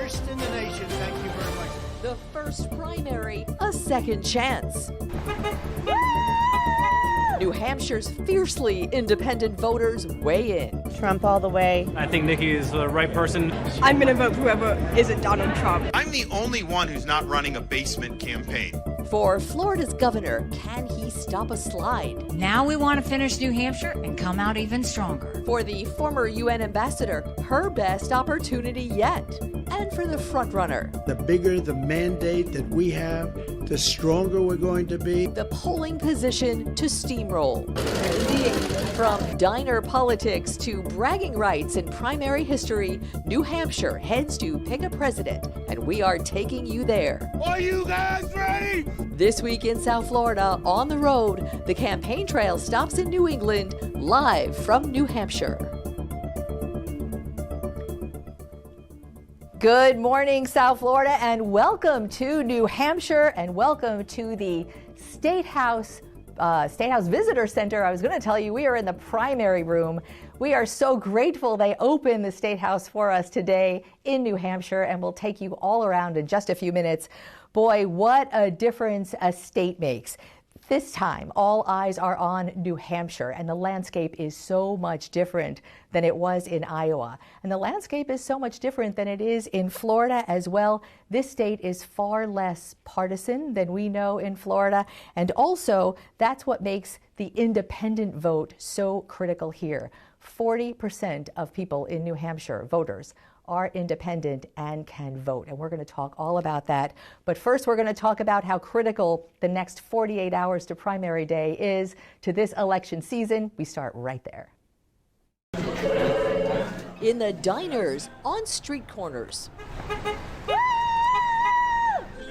best in the nation. Thank you very much. The first primary, a second chance. New Hampshire's fiercely independent voters weigh in. Trump all the way. I think Nikki is the right person. I'm going to vote for whoever isn't Donald Trump. I'm the only one who's not running a basement campaign. For Florida's governor, can he stop a slide? Now we want to finish New Hampshire and come out even stronger. For the former UN ambassador, her best opportunity yet. And for the frontrunner, The bigger the mandate that we have, the stronger we're going to be. the polling position to steamroll. Indeed, from diner politics to bragging rights in primary history, New Hampshire heads to pick a president, and we are taking you there. Are you guys ready? This week in South Florida, on the road, the campaign trail stops in New England, live from New Hampshire. Good morning, South Florida, and welcome to New Hampshire, and welcome to the Statehouse Visitor Center. I was going to tell you, we are in the primary room. We are so grateful they opened the Statehouse for us today in New Hampshire, and we'll take you all around in just a few minutes. Boy, what a difference a state makes. This time, all eyes are on New Hampshire, and the landscape is so much different than it was in Iowa. And the landscape is so much different than it is in Florida as well. This state is far less partisan than we know in Florida. And also, that's what makes the independent vote so critical here. 40% of people in New Hampshire, voters, are independent and can vote. And we're going to talk all about that. But first, we're going to talk about how critical the next 48 hours to primary day is to this election season. We start right there. In the diners, on street corners.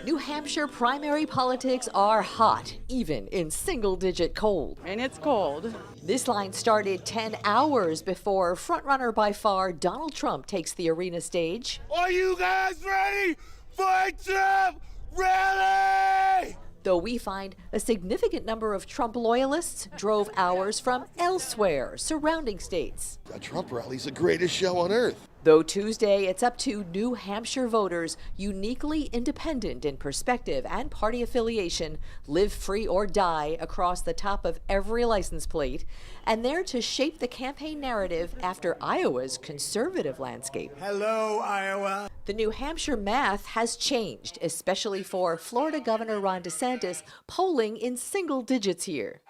New Hampshire primary politics are hot, even in single-digit cold. And it's cold. This line started 10 hours before frontrunner by far Donald Trump takes the arena stage. Are you guys ready for Trump rally? Though we find a significant number of Trump loyalists drove hours from elsewhere, surrounding states. A Trump rally's the greatest show on earth. Though Tuesday, it's up to New Hampshire voters, uniquely independent in perspective and party affiliation, live free or die across the top of every license plate, and there to shape the campaign narrative after Iowa's conservative landscape. Hello, Iowa. The New Hampshire math has changed, especially for Florida Governor Ron DeSantis, polling in single digits here.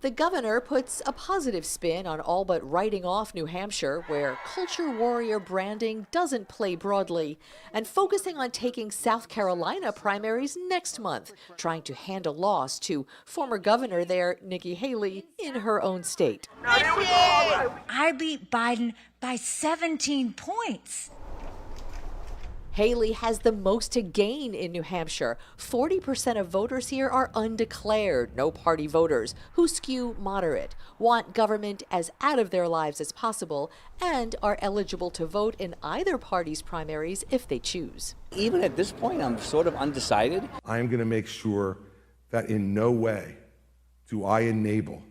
The governor puts a positive spin on all but writing off New Hampshire, where culture warrior branding doesn't play broadly, and focusing on taking South Carolina primaries next month, trying to hand a loss to former governor there, Nikki Haley, in her own state. I beat Biden by 17 points. Haley has the most to gain in New Hampshire. 40% of voters here are undeclared, no party voters, who skew moderate, want government as out of their lives as possible, and are eligible to vote in either party's primaries if they choose. Even at this point, I'm sort of undecided. I'm going to make sure that in no way do I enable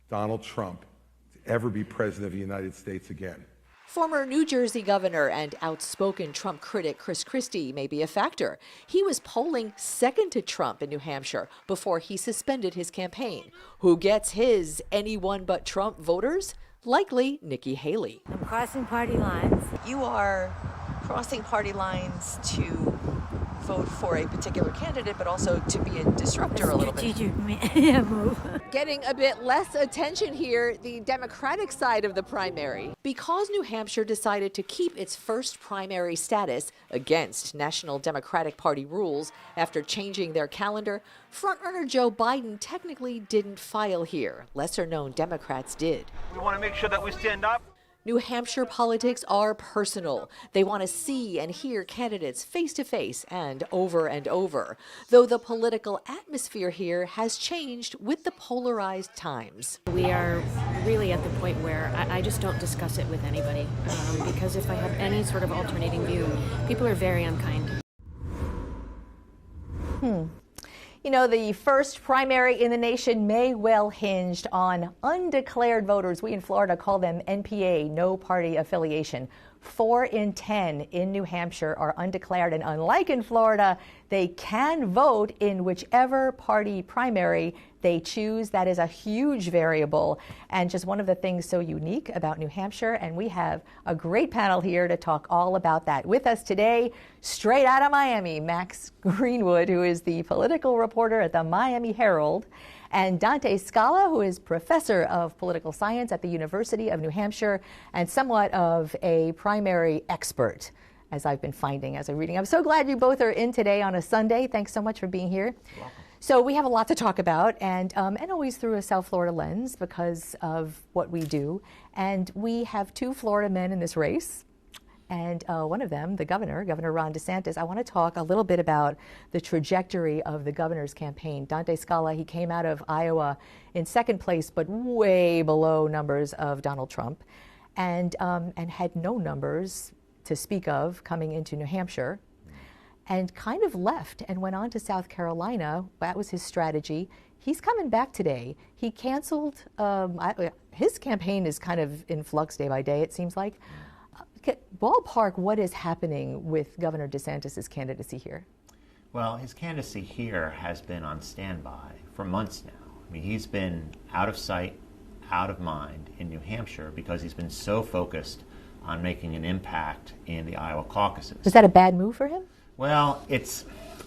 Donald Trump to ever be president of the United States again. Former New Jersey governor and outspoken Trump critic Chris Christie may be a factor. He was polling second to Trump in New Hampshire before he suspended his campaign. Who gets his anyone but Trump voters? Likely Nikki Haley. I'm crossing party lines. You are crossing party lines to vote for a particular candidate, but also to be a disruptor a little bit. Move. Getting a bit less attention here, the Democratic side of the primary. Because New Hampshire decided to keep its first primary status against National Democratic Party rules after changing their calendar, frontrunner Joe Biden technically didn't file here. Lesser-known Democrats did. We want to make sure that we stand up. New Hampshire politics are personal. They want to see and hear candidates face to face and over, though the political atmosphere here has changed with the polarized times. We are really at the point where I just don't discuss it with anybody, because if I have any sort of alternating view, people are very unkind. You know, the first primary in the nation may well hinge on undeclared voters. We in Florida call them NPA, no party affiliation. 4 in 10 in New Hampshire are undeclared, and unlike in Florida, they can vote in whichever party primary they choose. That is a huge variable and just one of the things so unique about New Hampshire, and we have a great panel here to talk all about that. With us today, straight out of Miami, Max Greenwood, who is the political reporter at the Miami Herald, and Dante Scala, who is professor of political science at the University of New Hampshire and somewhat of a primary expert, as I've been finding as I'm reading. I'm so glad you both are in today on a Sunday. Thanks so much for being here. You're welcome. So we have a lot to talk about, and always through a South Florida lens because of what we do. And we have 2 Florida men in this race. And one of them, the governor, Governor Ron DeSantis. I want to talk a little bit about the trajectory of the governor's campaign. Dante Scala, he came out of Iowa in 2nd place, but way below numbers of Donald Trump, and had no numbers to speak of coming into New Hampshire, and kind of left and went on to South Carolina. That was his strategy. He's coming back today. He canceled, his campaign is kind of in flux day by day, it seems like. Ballpark, what is happening with Governor DeSantis' candidacy here? Well, his candidacy here has been on standby for months now. I mean, he's been out of sight, out of mind in New Hampshire because he's been so focused on making an impact in the Iowa caucuses. Is that a bad move for him? Well,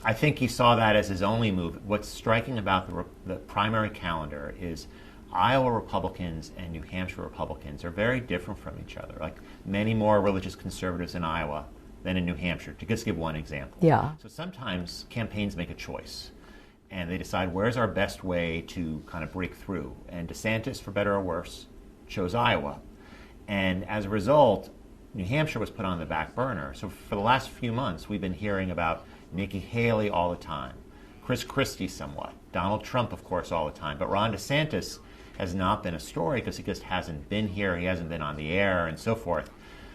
I think he saw that as his only move. What's striking about the primary calendar is Iowa Republicans and New Hampshire Republicans are very different from each other. Like many more religious conservatives in Iowa than in New Hampshire, to just give one example. Yeah. So sometimes campaigns make a choice, and they decide where's our best way to kind of break through. And DeSantis, for better or worse, chose Iowa. And as a result, New Hampshire was put on the back burner. So for the last few months, we've been hearing about Nikki Haley all the time, Chris Christie somewhat, Donald Trump, of course, all the time. But Ron DeSantis has not been a story because he just hasn't been here, he hasn't been on the air, and so forth.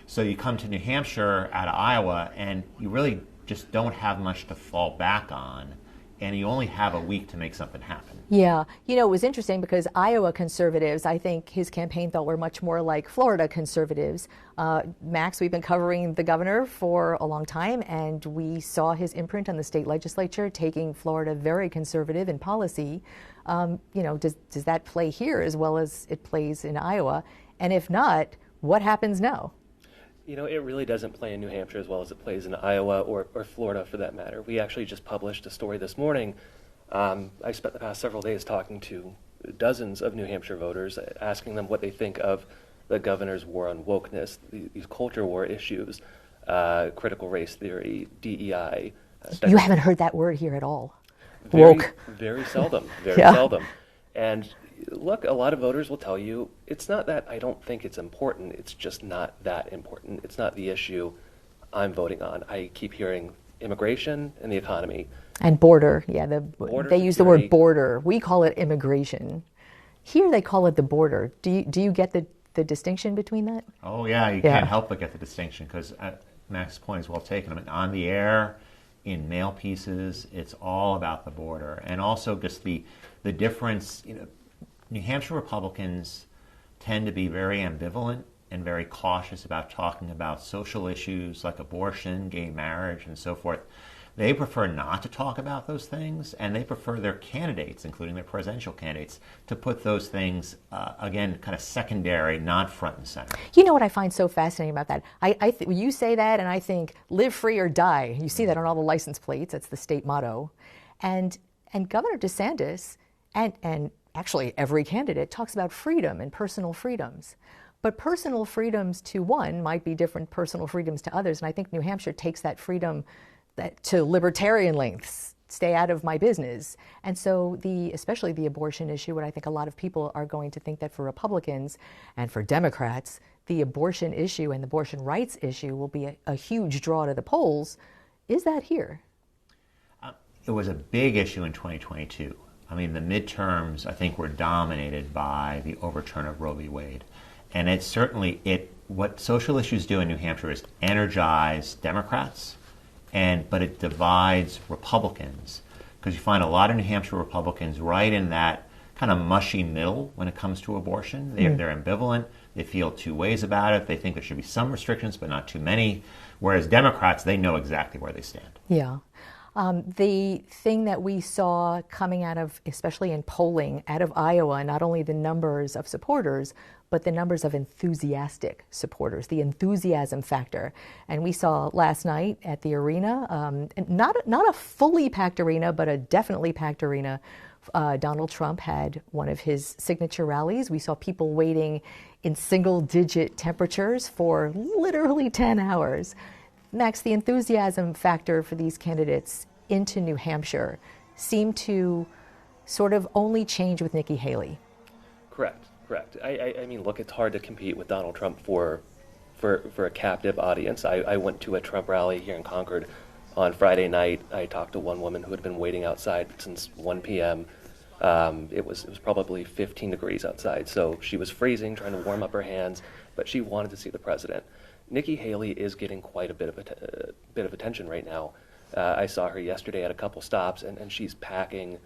So you come to New Hampshire out of Iowa, and you really just don't have much to fall back on, and you only have a week to make something happen. Yeah. You know, it was interesting because Iowa conservatives, I think his campaign thought were much more like Florida conservatives. Max, we've been covering the governor for a long time, and we saw his imprint on the state legislature, taking Florida very conservative in policy. You know, does that play here as well as it plays in Iowa? And if not, what happens now? You know, it really doesn't play in New Hampshire as well as it plays in Iowa or Florida for that matter. We actually just published a story this morning. I spent the past several days talking to dozens of New Hampshire voters, asking them what they think of the governor's war on wokeness, these culture war issues, critical race theory, DEI. You haven't heard that word here at all. Woke. Very seldom, very Yeah. seldom. And look, a lot of voters will tell you, it's not that I don't think it's important, it's just not that important. It's not the issue I'm voting on. I keep hearing immigration and the economy. And border, yeah, Border they use the security. word border. We call it immigration. Here they call it the border. Do you get the distinction between that? Oh yeah, you can't help but get the distinction because Max's point is well taken. I mean, on the air, in mail pieces, it's all about the border, and also just the difference. You know, New Hampshire Republicans tend to be very ambivalent and very cautious about talking about social issues like abortion, gay marriage, and so forth. They prefer not to talk about those things, and they prefer their candidates, including their presidential candidates, to put those things, again, kind of secondary, not front and center. You know what I find so fascinating about that? You say that, and I think, live free or die. You see that on all the license plates. That's the state motto. And Governor DeSantis, and actually every candidate, talks about freedom and personal freedoms. But personal freedoms to one might be different personal freedoms to others, and I think New Hampshire takes that freedom to libertarian lengths, stay out of my business. And so especially the abortion issue, what I think a lot of people are going to think that for Republicans and for Democrats, the abortion issue and the abortion rights issue will be a huge draw to the polls. Is that here? It was a big issue in 2022. I mean, the midterms, I think, were dominated by the overturn of Roe v. Wade. And it's certainly, what social issues do in New Hampshire is energize Democrats, but it divides Republicans, because you find a lot of New Hampshire Republicans right in that kind of mushy middle when it comes to abortion. They're ambivalent. They feel two ways about it. They think there should be some restrictions, but not too many. Whereas Democrats, they know exactly where they stand. Yeah. The thing that we saw coming out of, especially in polling out of Iowa, not only the numbers of supporters, but the numbers of enthusiastic supporters, the enthusiasm factor. And we saw last night at the arena, not a fully packed arena, but a definitely packed arena. Donald Trump had one of his signature rallies. We saw people waiting in single-digit temperatures for literally 10 hours. Max, the enthusiasm factor for these candidates into New Hampshire seemed to sort of only change with Nikki Haley. Correct. I mean, look, it's hard to compete with Donald Trump for a captive audience. I went to a Trump rally here in Concord on Friday night. I talked to one woman who had been waiting outside since 1 p.m. It was probably 15 degrees outside, so she was freezing, trying to warm up her hands, but she wanted to see the president. Nikki Haley is getting quite a bit of attention right now. I saw her yesterday at a couple stops, and she's packing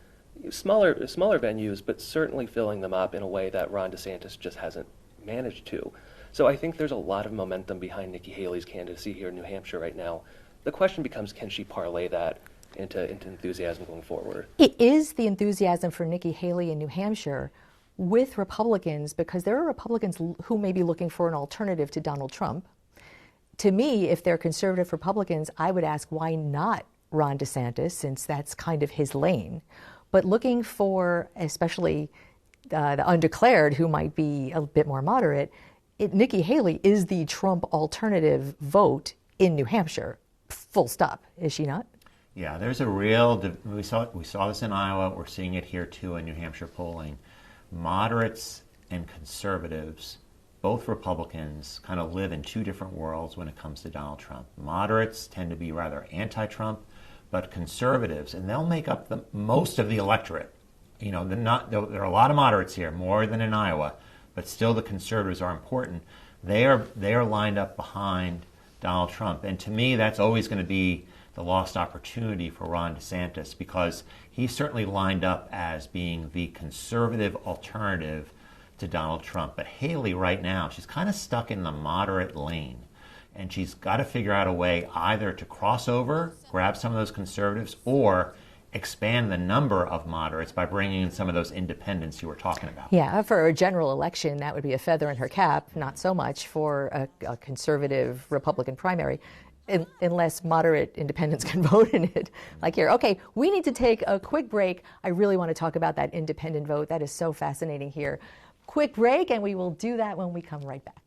smaller venues, but certainly filling them up in a way that Ron DeSantis just hasn't managed to. So I think there's a lot of momentum behind Nikki Haley's candidacy here in New Hampshire right now. The question becomes, can she parlay that into enthusiasm going forward? It is the enthusiasm for Nikki Haley in New Hampshire with Republicans, because there are Republicans who may be looking for an alternative to Donald Trump. To me, if they're conservative Republicans, I would ask, why not Ron DeSantis, since that's kind of his lane? But looking for, especially the undeclared, who might be a bit more moderate, Nikki Haley is the Trump alternative vote in New Hampshire. Full stop. Is she not? Yeah, there's a real, we saw this in Iowa, we're seeing it here too in New Hampshire polling. Moderates and conservatives, both Republicans, kind of live in two different worlds when it comes to Donald Trump. Moderates tend to be rather anti-Trump, but conservatives, and they'll make up most of the electorate. You know, there are a lot of moderates here, more than in Iowa, but still the conservatives are important. They are lined up behind Donald Trump, and to me, that's always going to be the lost opportunity for Ron DeSantis, because he's certainly lined up as being the conservative alternative to Donald Trump. But Haley right now, she's kind of stuck in the moderate lane. And she's got to figure out a way either to cross over, grab some of those conservatives, or expand the number of moderates by bringing in some of those independents you were talking about. Yeah, for a general election, that would be a feather in her cap, not so much for a conservative Republican primary, unless moderate independents can vote in it. Like here, okay, we need to take a quick break. I really want to talk about that independent vote. That is so fascinating here. Quick break, and we will do that when we come right back.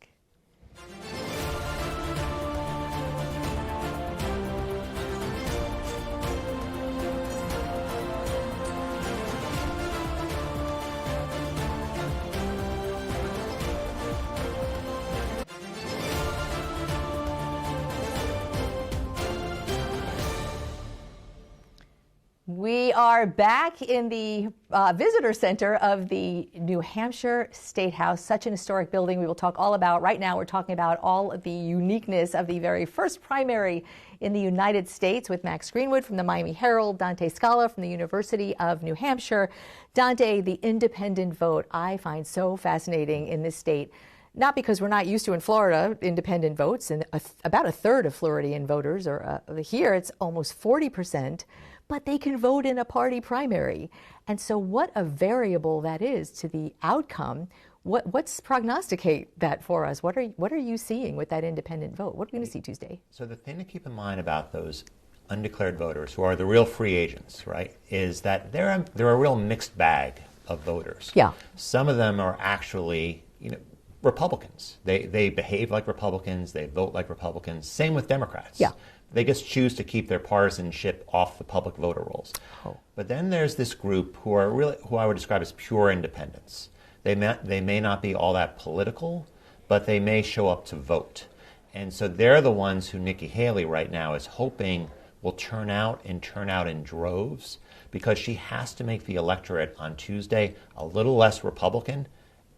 We are back in the visitor center of the New Hampshire Statehouse, such an historic building we will talk all about. Right now we're talking about all of the uniqueness of the very first primary in the United States with Max Greenwood from the Miami Herald, Dante Scala from the University of New Hampshire. Dante, the independent vote, I find so fascinating in this state. Not because we're not used to in Florida independent votes, and about a third of Floridian voters are here. It's almost 40%. But they can vote in a party primary. And so what a variable that is to the outcome. What's prognosticate that for us? What are you seeing with that independent vote? What are we going to see Tuesday? So the thing to keep in mind about those undeclared voters, who are the real free agents, right, is that they're a real mixed bag of voters. Yeah. Some of them are actually, Republicans. They behave like Republicans. They vote like Republicans. Same with Democrats. Yeah. They just choose to keep their partisanship off the public voter rolls. Oh. But then there's this group who I would describe as pure independents. They may not be all that political, but they may show up to vote. And so they're the ones who Nikki Haley right now is hoping will turn out in droves, because she has to make the electorate on Tuesday a little less Republican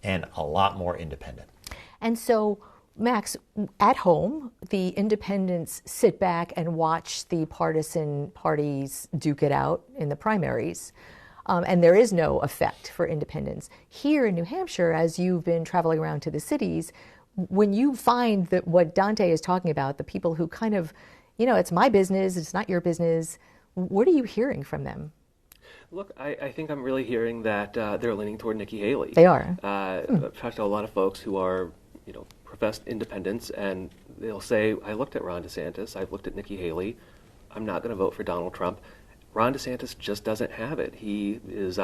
and a lot more independent. And so, Max, at home, the independents sit back and watch the partisan parties duke it out in the primaries. and there is no effect for independents. Here in New Hampshire, as you've been traveling around to the cities, when you find that what Dante is talking about, the people who kind of, it's my business, it's not your business, what are you hearing from them? Look, I think I'm really hearing that they're leaning toward Nikki Haley. They are. I've talked to a lot of folks who are, professed independents, and they'll say, I looked at Ron DeSantis, I've looked at Nikki Haley, I'm not going to vote for Donald Trump. Ron DeSantis just doesn't have it. He is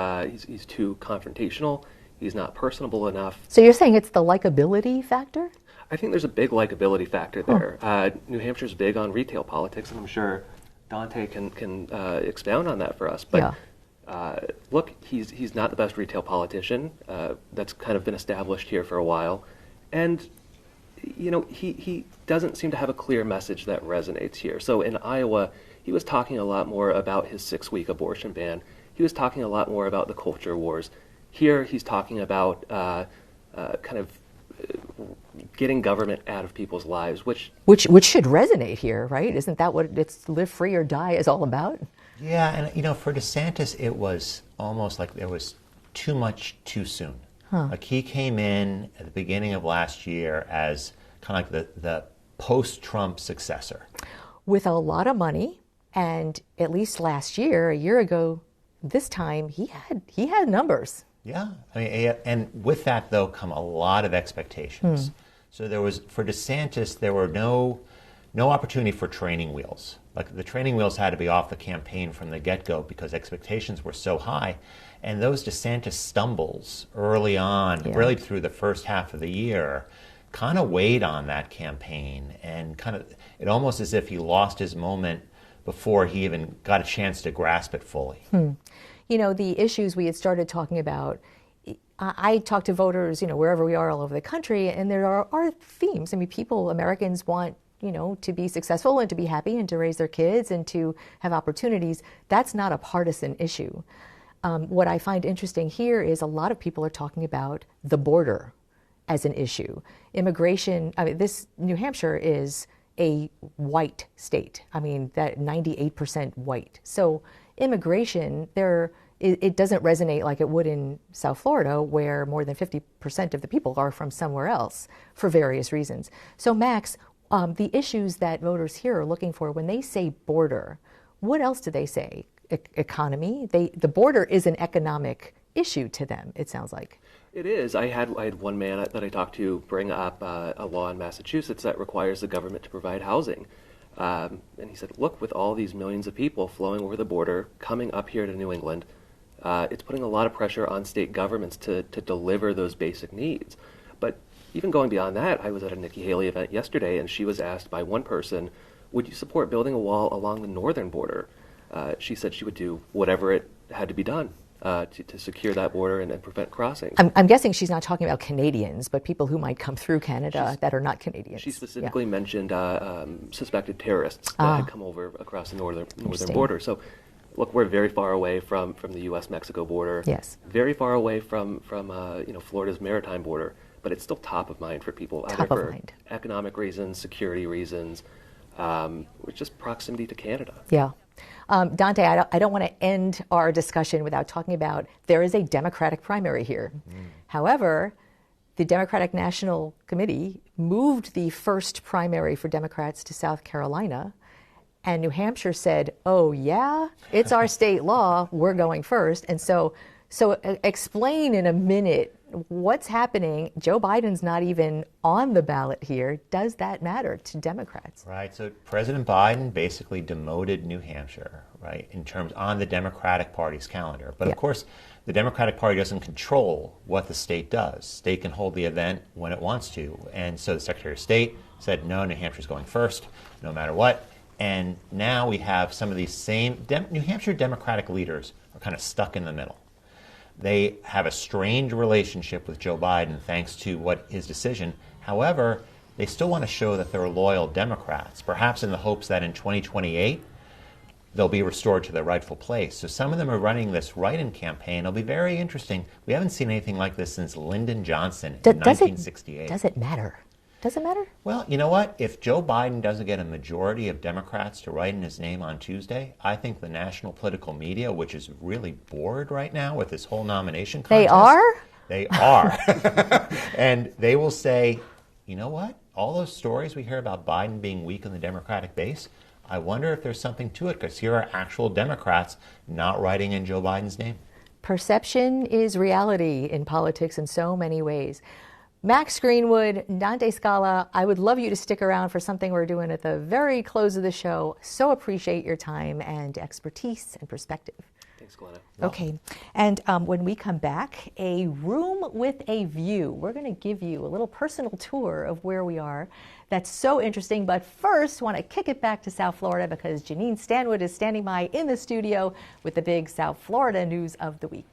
he's too confrontational. He's not personable enough. So you're saying it's the likability factor? I think there's a big likability factor there. New Hampshire's big on retail politics, and I'm sure Dante can expound on that for us. But look, he's not the best retail politician. That's kind of been established here for a while, and he doesn't seem to have a clear message that resonates here. So in Iowa, he was talking a lot more about his 6-week abortion ban. He was talking a lot more about the culture wars. Here, he's talking about kind of getting government out of people's lives, which should resonate here, right? Isn't that what it's live free or die is all about? Yeah, and for DeSantis, it was almost like there was too much too soon. Like he came in at the beginning of last year as kind of like the post-Trump successor, with a lot of money, and at least last year, a year ago, this time he had numbers. Yeah, I mean, and with that though come a lot of expectations. So there was, for DeSantis, there were no opportunity for training wheels. Like the training wheels had to be off the campaign from the get-go because expectations were so high. And those DeSantis stumbles early on, really through the first half of the year, kind of weighed on that campaign, and kind of, it almost as if he lost his moment before he even got a chance to grasp it fully. The issues we had started talking about, I talk to voters, wherever we are all over the country, and there are themes. I mean, Americans want, to be successful and to be happy and to raise their kids and to have opportunities. That's not a partisan issue. What I find interesting here is a lot of people are talking about the border as an issue. Immigration, New Hampshire is a white state. I mean, that 98% white. So immigration, it doesn't resonate like it would in South Florida, where more than 50% of the people are from somewhere else for various reasons. So Max, the issues that voters here are looking for when they say border, what else do they say? Economy? The border is an economic issue to them, it sounds like. It is. I had one man that I talked to bring up a law in Massachusetts that requires the government to provide housing. And he said, look, with all these millions of people flowing over the border, coming up here to New England, it's putting a lot of pressure on state governments to deliver those basic needs. But even going beyond that, I was at a Nikki Haley event yesterday, and she was asked by one person, would you support building a wall along the northern border? She said she would do whatever it had to be done to secure that border and prevent crossings. I'm guessing she's not talking about Canadians, but people who might come through Canada that are not Canadians. She specifically mentioned suspected terrorists that had come over across the northern border. So, look, we're very far away from the U.S.-Mexico border. Yes. Very far away from Florida's maritime border, but it's still top of mind for people, either for economic reasons, security reasons, or just proximity to Canada. Yeah. Dante, I don't want to end our discussion without talking about there is a Democratic primary here. However, the Democratic National Committee moved the first primary for Democrats to South Carolina, and New Hampshire said, oh yeah, it's our state law, we're going first. And so explain in a minute what's happening. Joe Biden's not even on the ballot here. Does that matter to Democrats? Right. So President Biden basically demoted New Hampshire, right, in terms on the Democratic Party's calendar. But of course, the Democratic Party doesn't control what the state does. State can hold the event when it wants to. And so the Secretary of State said, no, New Hampshire's going first, no matter what. And now we have some of these same New Hampshire Democratic leaders are kind of stuck in the middle. They have a strained relationship with Joe Biden thanks to his decision. However, they still want to show that they're loyal Democrats, perhaps in the hopes that in 2028 they'll be restored to their rightful place. So some of them are running this write-in campaign. It'll be very interesting. We haven't seen anything like this since Lyndon Johnson in 1968. Does it matter? Does it matter? Well, you know what? If Joe Biden doesn't get a majority of Democrats to write in his name on Tuesday, I think the national political media, which is really bored right now with this whole nomination contest. They are? They are. And they will say, you know what? All those stories we hear about Biden being weak in the Democratic base, I wonder if there's something to it, because here are actual Democrats not writing in Joe Biden's name. Perception is reality in politics in so many ways. Max Greenwood, Dante Scala, I would love you to stick around for something we're doing at the very close of the show. So appreciate your time and expertise and perspective. Thanks, Glenna. Okay, and when we come back, a room with a view. We're going to give you a little personal tour of where we are. That's so interesting, but first, want to kick it back to South Florida because Janine Stanwood is standing by in the studio with the big South Florida news of the week.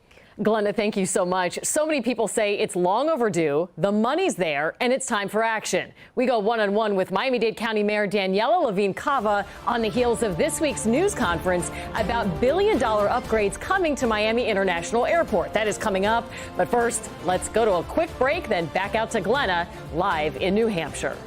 Glenna, thank you so much. So many people say it's long overdue, the money's there, and it's time for action. We go one-on-one with Miami-Dade County Mayor Daniella Levine Cava on the heels of this week's news conference about billion-dollar upgrades coming to Miami International Airport. That is coming up. But first, let's go to a quick break, then back out to Glenna live in New Hampshire.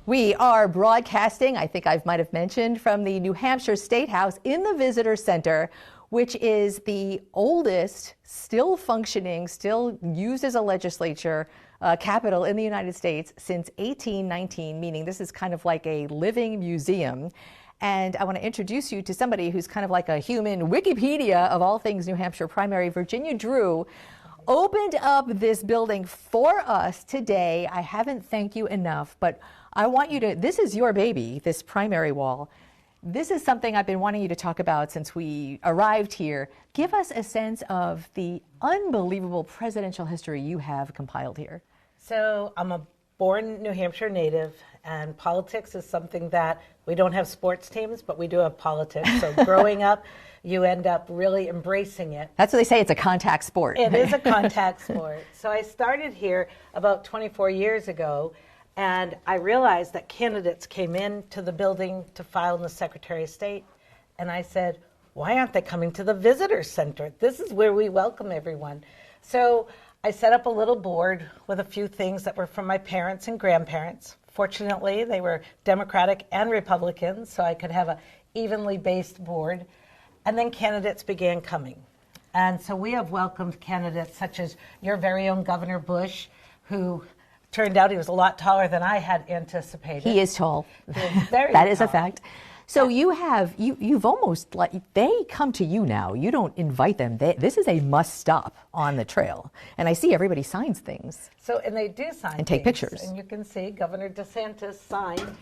We are broadcasting, I think I might have mentioned, from the New Hampshire Statehouse in the Visitor Center, which is the oldest, still functioning, still used as a legislature capital in the United States since 1819, meaning this is kind of like a living museum. And I want to introduce you to somebody who's kind of like a human Wikipedia of all things New Hampshire primary. Virginia Drew opened up this building for us today. I haven't thanked you enough, but I want you to, this is your baby, this primary wall. This is something I've been wanting you to talk about since we arrived here. Give us a sense of the unbelievable presidential history you have compiled here. So I'm a born New Hampshire native, and politics is something that we don't have sports teams, but we do have politics. So growing up, you end up really embracing it. That's what they say, it's a contact sport. It is a contact sport. So I started here about 24 years ago, and I realized that candidates came into the building to file in the Secretary of State, and I said, why aren't they coming to the Visitor Center? This is where we welcome everyone. So I set up a little board with a few things that were from my parents and grandparents. Fortunately, they were Democratic and Republicans, so I could have an evenly based board. And then candidates began coming. And so we have welcomed candidates such as your very own Governor Bush, who turned out he was a lot taller than I had anticipated. He is tall. He is very That is tall. a fact. So you've almost, like, they come to you now. You don't invite them. This is a must stop on the trail. And I see everybody signs things. So, and they do sign and take things. pictures. And you can see Governor DeSantis signed.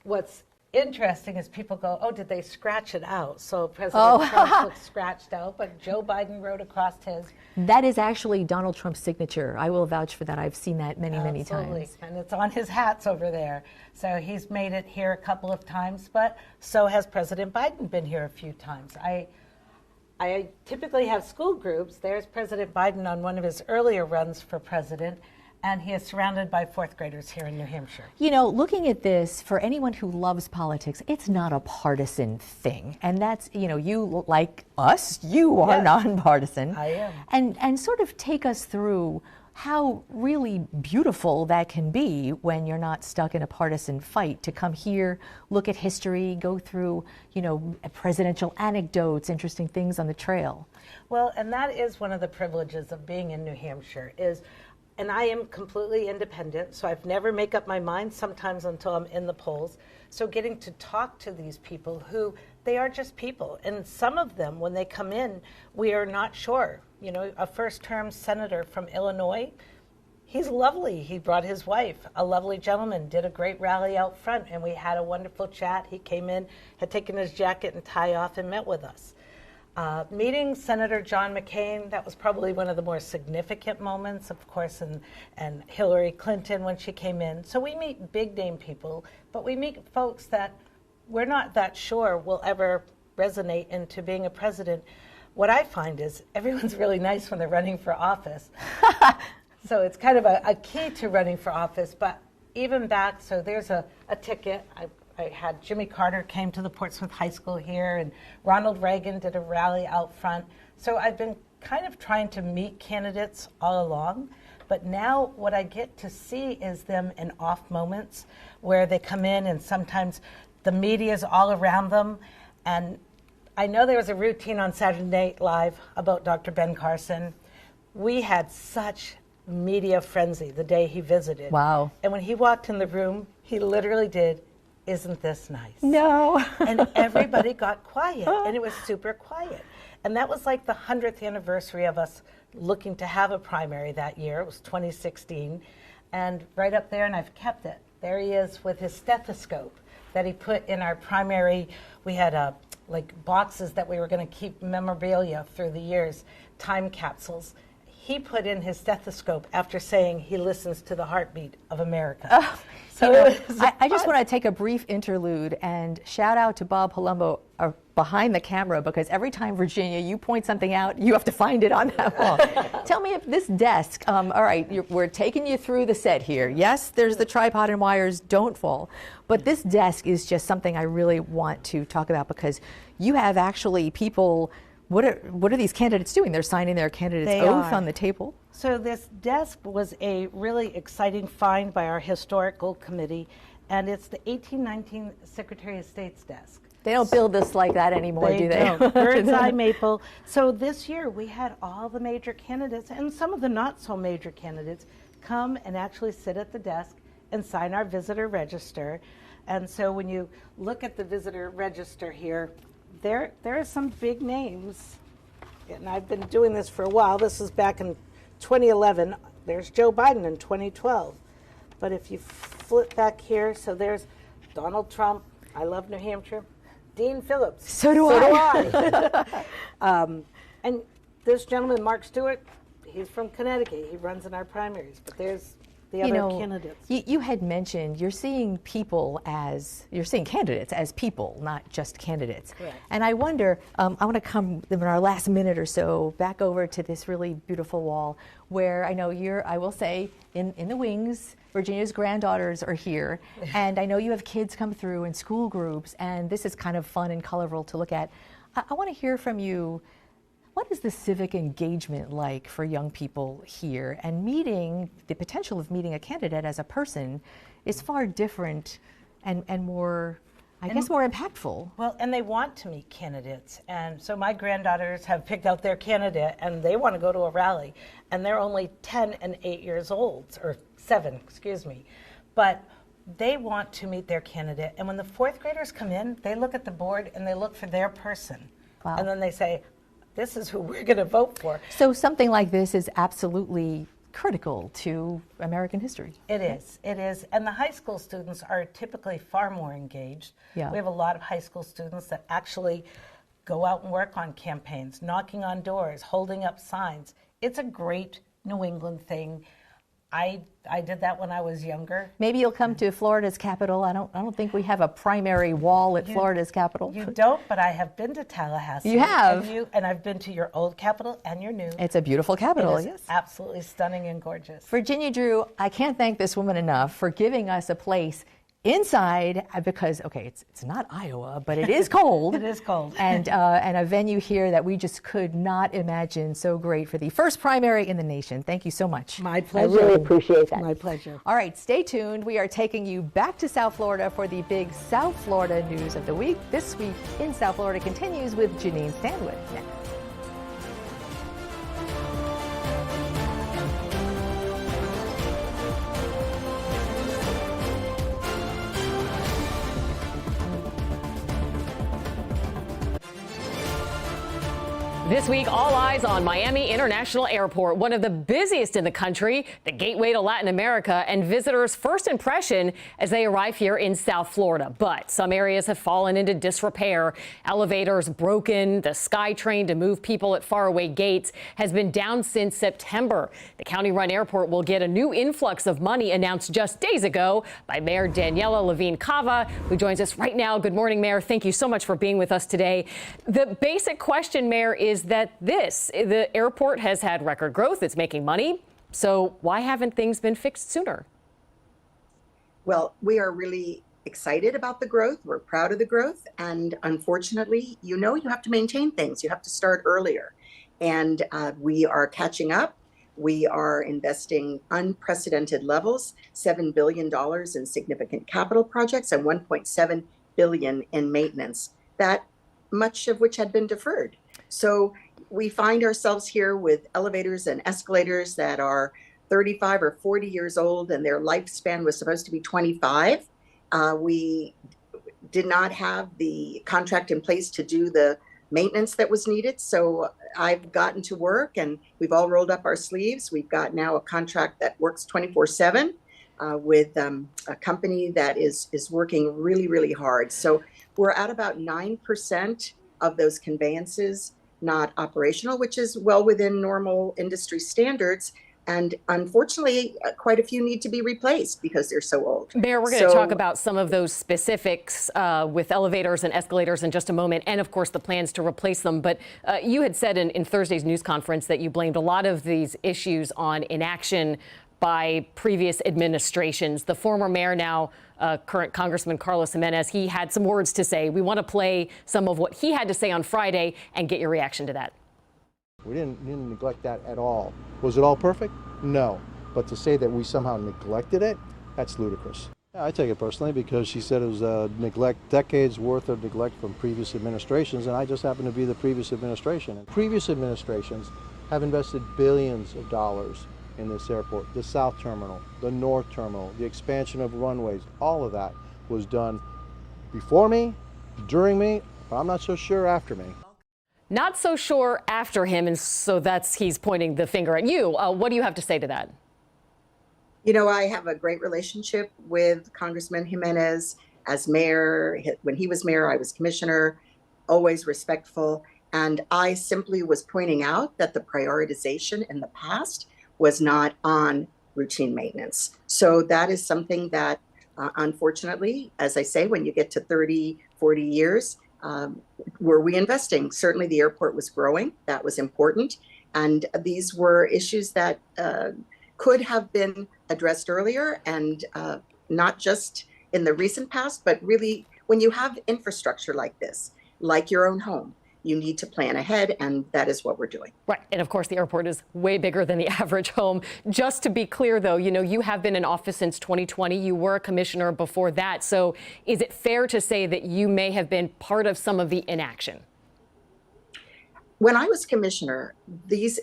What's interesting is people go, oh, did they scratch it out? So President Trump looks scratched out, but Joe Biden wrote across his. That is actually Donald Trump's signature. I will vouch for that. I've seen that many times. And it's on his hats over there. So he's made it here a couple of times, but so has President Biden been here a few times. I typically have school groups. There's President Biden on one of his earlier runs for president, and he is surrounded by fourth graders here in New Hampshire. You know, looking at this, for anyone who loves politics, it's not a partisan thing. And that's, you know, you, like us, you are nonpartisan. I am. And sort of take us through how really beautiful that can be when you're not stuck in a partisan fight, to come here, look at history, go through, you know, presidential anecdotes, interesting things on the trail. Well, and that is one of the privileges of being in New Hampshire is, and I am completely independent, so I've never make up my mind sometimes until I'm in the polls. So getting to talk to these people who, they are just people. And some of them, when they come in, we are not sure. You know, a first-term senator from Illinois, he's lovely. He brought his wife, a lovely gentleman, did a great rally out front, and we had a wonderful chat. He came in, had taken his jacket and tie off and met with us. Meeting Senator John McCain, that was probably one of the more significant moments, of course, and Hillary Clinton when she came in. So we meet big name people, but we meet folks that we're not that sure will ever resonate into being a president. What I find is everyone's really nice when they're running for office. So it's kind of a key to running for office. But even back, so there's a ticket. I had Jimmy Carter came to the Portsmouth High School here, and Ronald Reagan did a rally out front. So I've been kind of trying to meet candidates all along. But now what I get to see is them in off moments where they come in and sometimes the media is all around them. And I know there was a routine on Saturday Night Live about Dr. Ben Carson. We had such media frenzy the day he visited. Wow. And when he walked in the room, he literally did, "Isn't this nice?" No. And everybody got quiet, and it was super quiet. And that was like the 100th anniversary of us looking to have a primary that year. It was 2016. And right up there, and I've kept it, there he is with his stethoscope that he put in our primary. We had like boxes that we were going to keep memorabilia through the years, time capsules. He put in his stethoscope after saying he listens to the heartbeat of America. So I just want to take a brief interlude and shout out to Bob Palumbo behind the camera, because every time, Virginia, you point something out, you have to find it on that wall. Tell me if this desk, all right, we're taking you through the set here. Yes, there's the tripod and wires, don't fall. But this desk is just something I really want to talk about, because you have actually people. What are these candidates doing? They're signing their candidate's oath on the table. So this desk was a really exciting find by our historical committee, and it's the 1819 Secretary of State's desk. They don't build this like that anymore, do they? Don't. Bird's eye maple. So this year we had all the major candidates and some of the not so major candidates come and actually sit at the desk and sign our visitor register. And so when you look at the visitor register here, there are some big names, and I've been doing this for a while. This is back in 2011. There's Joe Biden in 2012. But if you flip back here, so there's Donald Trump. I love New Hampshire. Dean Phillips. So do I. And this gentleman, Mark Stewart, he's from Connecticut. He runs in our primaries. But there's the other candidates. You had mentioned you're seeing candidates as people, not just candidates. Correct. And I wonder, I want to come in our last minute or so back over to this really beautiful wall where I know I will say, in the wings, Virginia's granddaughters are here. And I know you have kids come through in school groups, and this is kind of fun and colorful to look at. I want to hear from you. What is the civic engagement like for young people here? And the potential of meeting a candidate as a person is far different and more, I guess, more impactful. Well, and they want to meet candidates. And so my granddaughters have picked out their candidate, and they want to go to a rally. And they're only 10 and 8 years old, or 7, excuse me. But they want to meet their candidate. And when the 4th graders come in, they look at the board and they look for their person. Wow. And then they say, this is who we're going to vote for. So something like this is absolutely critical to American history. It is. And the high school students are typically far more engaged. Yeah. We have a lot of high school students that actually go out and work on campaigns, knocking on doors, holding up signs. It's a great New England thing. I did that when I was younger. Maybe you'll come to Florida's capital. I don't think we have a primary wall at Florida's capital. You don't, but I have been to Tallahassee. You have. And I've been to your old capital and your new. It's a beautiful capital, it is absolutely stunning and gorgeous. Virginia Drew, I can't thank this woman enough for giving us a place inside, because, okay, it's not Iowa, but it is cold. It is cold. And a venue here that we just could not imagine so great for the first primary in the nation. Thank you so much. My pleasure. I really appreciate that. My pleasure. All right, stay tuned. We are taking you back to South Florida for the big South Florida news of the week. This Week in South Florida continues with Janine Stanwood next. This week, all eyes on Miami International Airport, one of the busiest in the country, the gateway to Latin America, and visitors' first impression as they arrive here in South Florida. But some areas have fallen into disrepair. Elevators broken. The SkyTrain to move people at faraway gates has been down since September. The county-run airport will get a new influx of money announced just days ago by Mayor Daniella Levine Cava, who joins us right now. Good morning, Mayor. Thank you so much for being with us today. The basic question, Mayor, is that the airport has had record growth. It's making money. So why haven't things been fixed sooner? Well, we are really excited about the growth. We're proud of the growth. And unfortunately, you have to maintain things. You have to start earlier. And we are catching up. We are investing unprecedented levels, $7 billion in significant capital projects and $1.7 billion in maintenance, that much of which had been deferred. So we find ourselves here with elevators and escalators that are 35 or 40 years old, and their lifespan was supposed to be 25. We did not have the contract in place to do the maintenance that was needed. So I've gotten to work, and we've all rolled up our sleeves. We've got now a contract that works 24/7 with a company that is working really, really hard. So we're at about 9% of those conveyances not operational, which is well within normal industry standards. And unfortunately, quite a few need to be replaced because they're so old. Mayor, we're going to talk about some of those specifics with elevators and escalators in just a moment, and of course the plans to replace them. But you had said in Thursday's news conference that you blamed a lot of these issues on inaction by previous administrations. The former mayor, now current Congressman Carlos Jimenez, he had some words to say. We want to play some of what he had to say on Friday and get your reaction to that. We didn't neglect that at all. Was it all perfect? No. But to say that we somehow neglected it, that's ludicrous. Yeah, I take it personally because she said it was neglect, decades worth of neglect from previous administrations, and I just happen to be the previous administration. And previous administrations have invested billions of dollars in this airport, the South Terminal, the North Terminal, the expansion of runways. All of that was done before me, during me, but I'm not so sure after me. Not so sure after him, and so he's pointing the finger at you. What do you have to say to that? I have a great relationship with Congressman Jimenez as mayor. When he was mayor, I was commissioner, always respectful. And I simply was pointing out that the prioritization in the past was not on routine maintenance. So that is something that, unfortunately, as I say, when you get to 30, 40 years, were we investing? Certainly the airport was growing. That was important. And these were issues that could have been addressed earlier, and not just in the recent past, but really when you have infrastructure like this, like your own home, you need to plan ahead, and that is what we're doing. Right. And of course, the airport is way bigger than the average home. Just to be clear, though, you have been in office since 2020. You were a commissioner before that. So is it fair to say that you may have been part of some of the inaction? When I was commissioner, these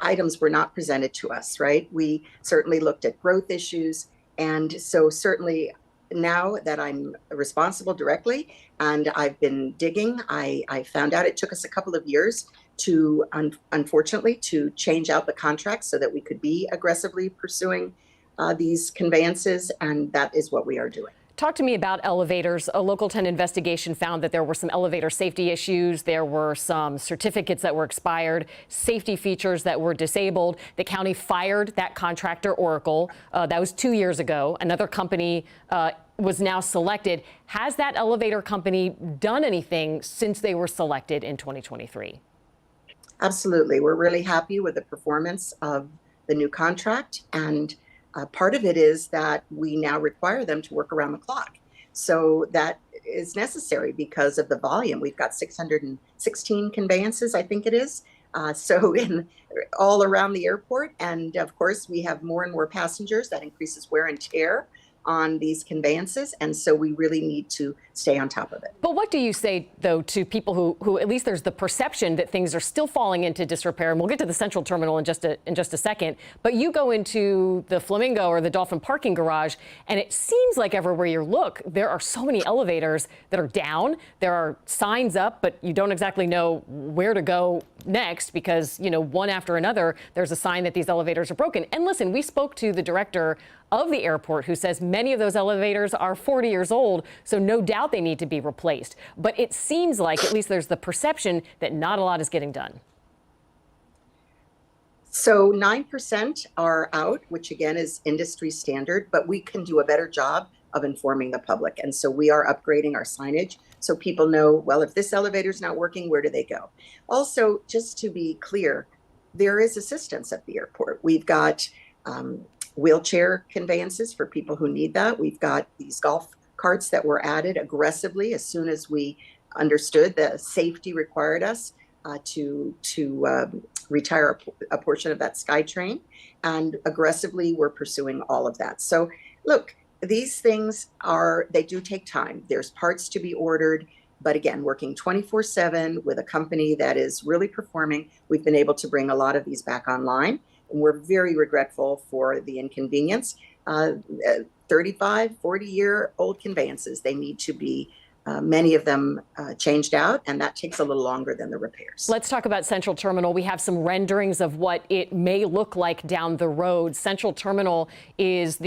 items were not presented to us, right? We certainly looked at growth issues. And so certainly now that I'm responsible directly and I've been digging, I found out it took us a couple of years to, unfortunately, to change out the contracts so that we could be aggressively pursuing these conveyances, and that is what we are doing. Talk to me about elevators. A Local 10 investigation found that there were some elevator safety issues. There were some certificates that were expired, safety features that were disabled. The county fired that contractor, Oracle. That was 2 years ago. Another company was now selected. Has that elevator company done anything since they were selected in 2023? Absolutely. We're really happy with the performance of the new contract, and part of it is that we now require them to work around the clock. So that is necessary because of the volume. We've got 616 conveyances, I think it is, so all around the airport. And of course, we have more and more passengers. That increases wear and tear on these conveyances, and so we really need to stay on top of it. But what do you say, though, to people who at least there's the perception that things are still falling into disrepair? And we'll get to the Central Terminal in just a second. But you go into the Flamingo or the Dolphin parking garage, and it seems like everywhere you look, there are so many elevators that are down. There are signs up, but you don't exactly know where to go next because, one after another, there's a sign that these elevators are broken. And listen, we spoke to the director of the airport who says many of those elevators are 40 years old, so no doubt they need to be replaced. But it seems like at least there's the perception that not a lot is getting done. So 9% are out, which again is industry standard, but we can do a better job of informing the public. And so we are upgrading our signage so people know, well, if this elevator is not working, where do they go? Also, just to be clear, there is assistance at the airport. We've got wheelchair conveyances for people who need that. We've got these golf carts that were added aggressively as soon as we understood the safety required us to retire a portion of that SkyTrain, and aggressively we're pursuing all of that. So look, these things they do take time. There's parts to be ordered, but again, working 24/7 with a company that is really performing, we've been able to bring a lot of these back online. And we're very regretful for the inconvenience. 35, 40-year-old conveyances, they need to be many of them changed out, and that takes a little longer than the repairs. Let's talk about Central Terminal. We have some renderings of what it may look like down the road. Central Terminal is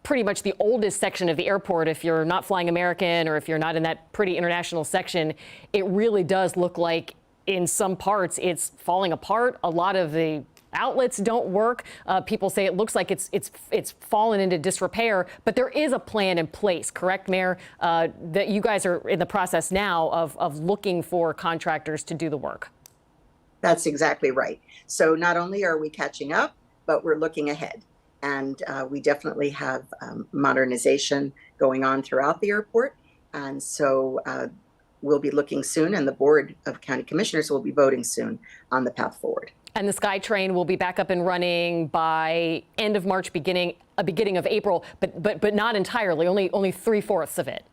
pretty much the oldest section of the airport. If you're not flying American or if you're not in that pretty international section, it really does look like in some parts it's falling apart. A lot of the outlets don't work. People say it looks like it's fallen into disrepair, but there is a plan in place, correct, Mayor? That you guys are in the process now of looking for contractors to do the work. That's exactly right. So not only are we catching up, but we're looking ahead. And we definitely have modernization going on throughout the airport. And so we'll be looking soon, and the Board of County Commissioners will be voting soon on the path forward. And the SkyTrain will be back up and running by end of March, beginning of April, but not entirely, only 3/4 of it.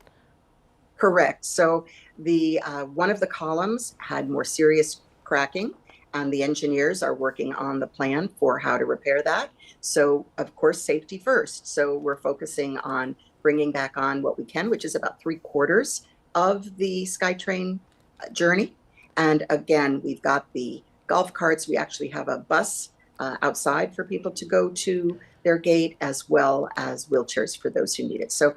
Correct. So the one of the columns had more serious cracking, and the engineers are working on the plan for how to repair that. So of course, safety first. So we're focusing on bringing back on what we can, which is about 3/4 of the SkyTrain journey. And again, we've got the golf carts. We actually have a bus outside for people to go to their gate, as well as wheelchairs for those who need it. So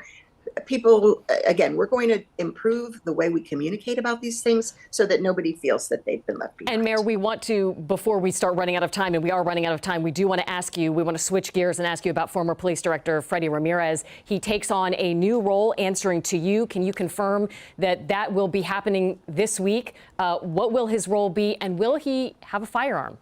people, again, we're going to improve the way we communicate about these things so that nobody feels that they've been left behind. And Mayor, we want to, before we start running out of time, and we are running out of time, we do want to ask you, we want to switch gears and ask you about former Police Director Freddie Ramirez. He takes on a new role answering to you. Can you confirm that will be happening this week? What will his role be, and will he have a firearm?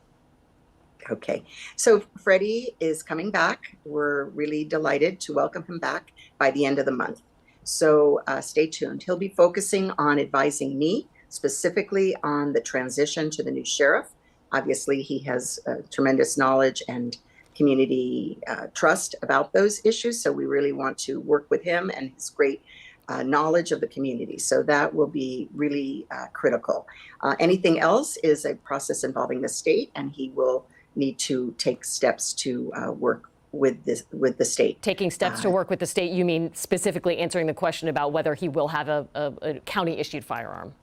Okay, so Freddie is coming back. We're really delighted to welcome him back by the end of the month. So stay tuned. He'll be focusing on advising me specifically on the transition to the new sheriff. Obviously, he has tremendous knowledge and community trust about those issues. So we really want to work with him and his great knowledge of the community. So that will be really critical. Anything else is a process involving the state, and he will need to take steps to work with the state. Taking steps to work with the state, you mean specifically answering the question about whether he will have a county-issued firearm?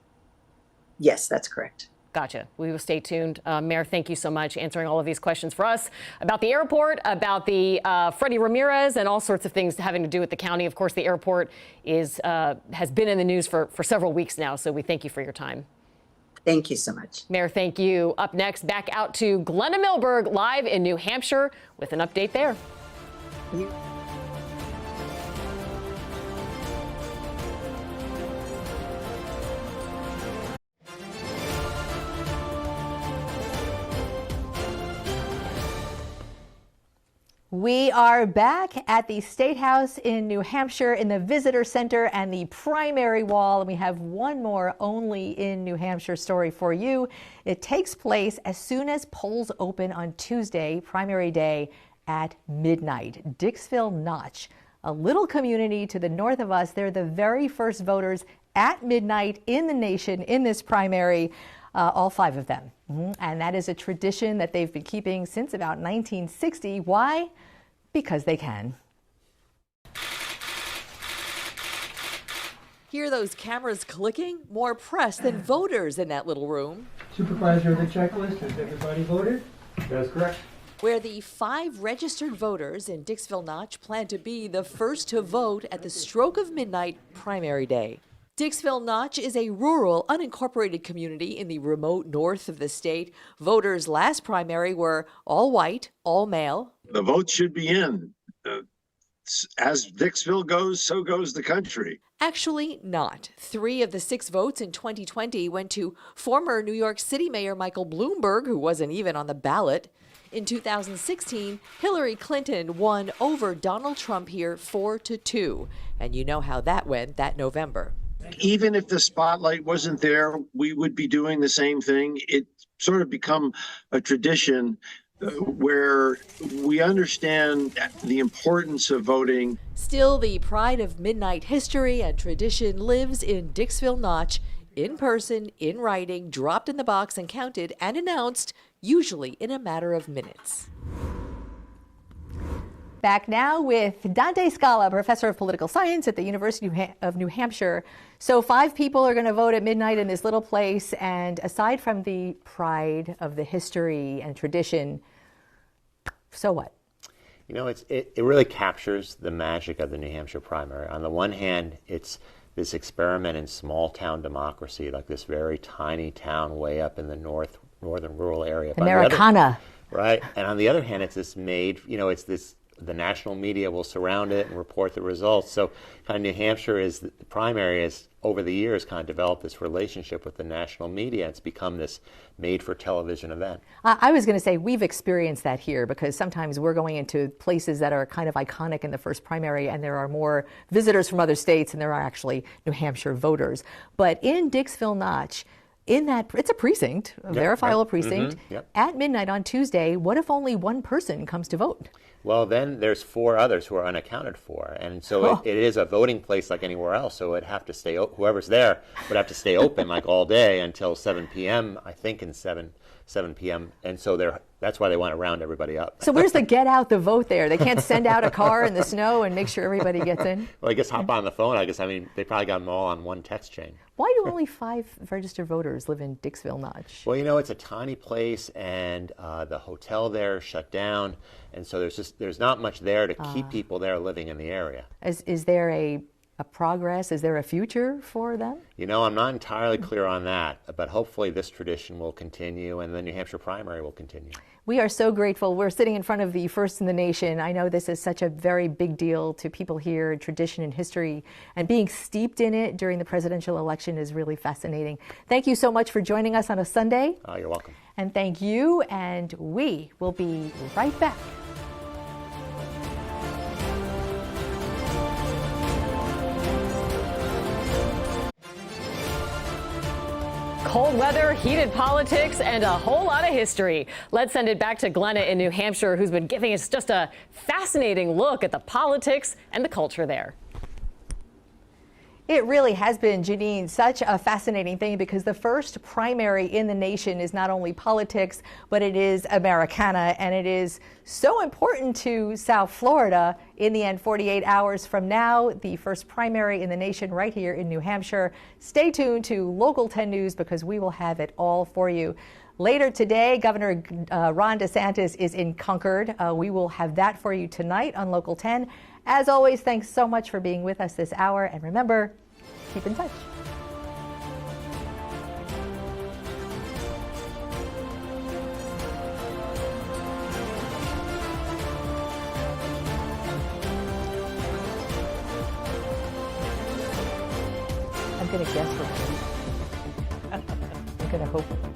Yes, that's correct. Gotcha. We will stay tuned. Mayor, thank you so much answering all of these questions for us about the airport, about the Freddie Ramirez, and all sorts of things having to do with the county. Of course, the airport has been in the news for several weeks now, so we thank you for your time. Thank you so much. Mayor, thank you. Up next, back out to Glenna Milberg live in New Hampshire with an update there. We are back at the Statehouse in New Hampshire in the Visitor Center and the Primary Wall. And we have one more only in New Hampshire story for you. It takes place as soon as polls open on Tuesday, primary day, at midnight. Dixville Notch, a little community to the north of us. They're the very first voters at midnight in the nation in this primary. All 5 of them. And that is a tradition that they've been keeping since about 1960. Why? Because they can. Hear those cameras clicking? More press than voters in that little room. Supervisor of the checklist, has everybody voted? That's correct. Where the 5 registered voters in Dixville Notch plan to be the first to vote at the stroke of midnight primary day. Dixville Notch is a rural, unincorporated community in the remote north of the state. Voters' last primary were all white, all male. The vote should be in. As Dixville goes, so goes the country. Actually not. 3 of the 6 votes in 2020 went to former New York City Mayor Michael Bloomberg, who wasn't even on the ballot. In 2016, Hillary Clinton won over Donald Trump here 4-2. And you know how that went that November. Even if the spotlight wasn't there, we would be doing the same thing. It sort of become a tradition where we understand the importance of voting. Still, the pride of midnight history and tradition lives in Dixville Notch, in person, in writing, dropped in the box and counted and announced, usually in a matter of minutes. Back now with Dante Scala, professor of political science at the University of New Hampshire. So 5 people are going to vote at midnight in this little place, and aside from the pride of the history and tradition, so what? You know, it really captures the magic of the New Hampshire primary. On the one hand, it's this experiment in small town democracy, like this very tiny town way up in the northern rural area. Americana. Right. And on the other hand, it's this it's this, the national media will surround it and report the results. So kind of New Hampshire the primary is, over the years, kind of developed this relationship with the national media. It's become this made-for-television event. I was going to say we've experienced that here, because sometimes we're going into places that are kind of iconic in the first primary, and there are more visitors from other states than there are actually New Hampshire voters. But in Dixville Notch, it's a precinct, a verifiable precinct. At midnight on Tuesday, what if only one person comes to vote? Well, then there's 4 others who are unaccounted for, and so it is a voting place like anywhere else. So it'd have to stay. Whoever's there would have to stay open like all day until 7 p.m. I think, in 7 p.m. And so that's why they want to round everybody up. So where's the get out the vote there? They can't send out a car in the snow and make sure everybody gets in? Well, I guess hop on the phone. They probably got them all on one text chain. Why do only 5 registered voters live in Dixville Notch? Well, it's a tiny place, and the hotel there shut down, and so there's not much there to keep people there living in the area. Is there a progress? Is there a future for them? I'm not entirely clear on that, but hopefully this tradition will continue and the New Hampshire primary will continue. We are so grateful. We're sitting in front of the first in the nation. I know this is such a very big deal to people here, tradition and history, and being steeped in it during the presidential election is really fascinating. Thank you so much for joining us on a Sunday. Oh, you're welcome. And thank you, and we will be right back. Cold weather, heated politics, and a whole lot of history. Let's send it back to Glenna in New Hampshire, who's been giving us just a fascinating look at the politics and the culture there. It really has been, Janine, such a fascinating thing, because the first primary in the nation is not only politics, but it is Americana, and it is so important to South Florida. In the end, 48 hours from now, the first primary in the nation right here in New Hampshire. Stay tuned to Local 10 News, because we will have it all for you. Later today, Governor Ron DeSantis is in Concord. We will have that for you tonight on Local 10. As always, thanks so much for being with us this hour. And remember, keep in touch. I'm going to guess we're I'm going to hope.